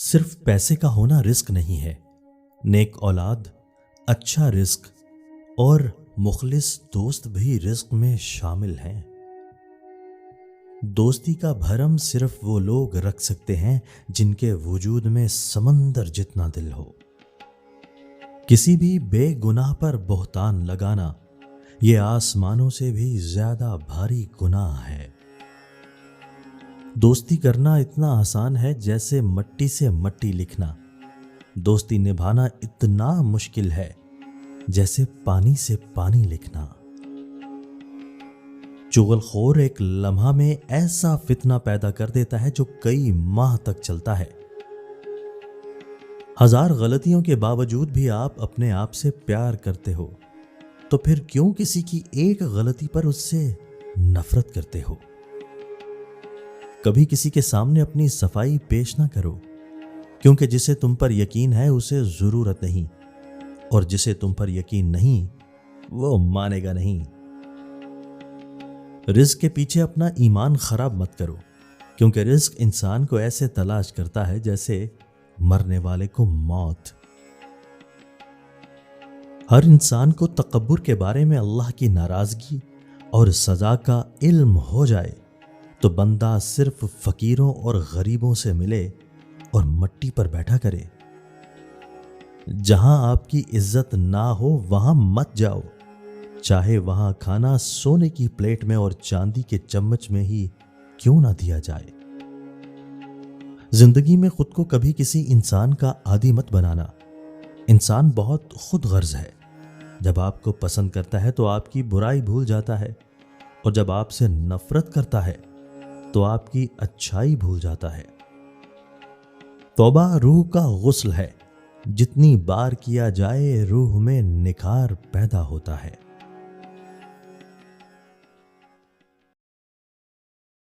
صرف پیسے کا ہونا رزق نہیں ہے، نیک اولاد، اچھا رزق اور مخلص دوست بھی رزق میں شامل ہیں۔ دوستی کا بھرم صرف وہ لوگ رکھ سکتے ہیں جن کے وجود میں سمندر جتنا دل ہو۔ کسی بھی بے گناہ پر بہتان لگانا یہ آسمانوں سے بھی زیادہ بھاری گناہ ہے۔ دوستی کرنا اتنا آسان ہے جیسے مٹی سے مٹی لکھنا، دوستی نبھانا اتنا مشکل ہے جیسے پانی سے پانی لکھنا۔ چغل خور ایک لمحہ میں ایسا فتنہ پیدا کر دیتا ہے جو کئی ماہ تک چلتا ہے۔ ہزار غلطیوں کے باوجود بھی آپ اپنے آپ سے پیار کرتے ہو، تو پھر کیوں کسی کی ایک غلطی پر اس سے نفرت کرتے ہو؟ کبھی کسی کے سامنے اپنی صفائی پیش نہ کرو، کیونکہ جسے تم پر یقین ہے اسے ضرورت نہیں، اور جسے تم پر یقین نہیں وہ مانے گا نہیں۔ رزق کے پیچھے اپنا ایمان خراب مت کرو، کیونکہ رزق انسان کو ایسے تلاش کرتا ہے جیسے مرنے والے کو موت۔ ہر انسان کو تکبر کے بارے میں اللہ کی ناراضگی اور سزا کا علم ہو جائے تو بندہ صرف فقیروں اور غریبوں سے ملے اور مٹی پر بیٹھا کرے۔ جہاں آپ کی عزت نہ ہو وہاں مت جاؤ، چاہے وہاں کھانا سونے کی پلیٹ میں اور چاندی کے چمچ میں ہی کیوں نہ دیا جائے۔ زندگی میں خود کو کبھی کسی انسان کا عادی مت بنانا۔ انسان بہت خود غرض ہے، جب آپ کو پسند کرتا ہے تو آپ کی برائی بھول جاتا ہے، اور جب آپ سے نفرت کرتا ہے تو آپ کی اچھائی بھول جاتا ہے۔ توبہ روح کا غسل ہے، جتنی بار کیا جائے روح میں نکھار پیدا ہوتا ہے۔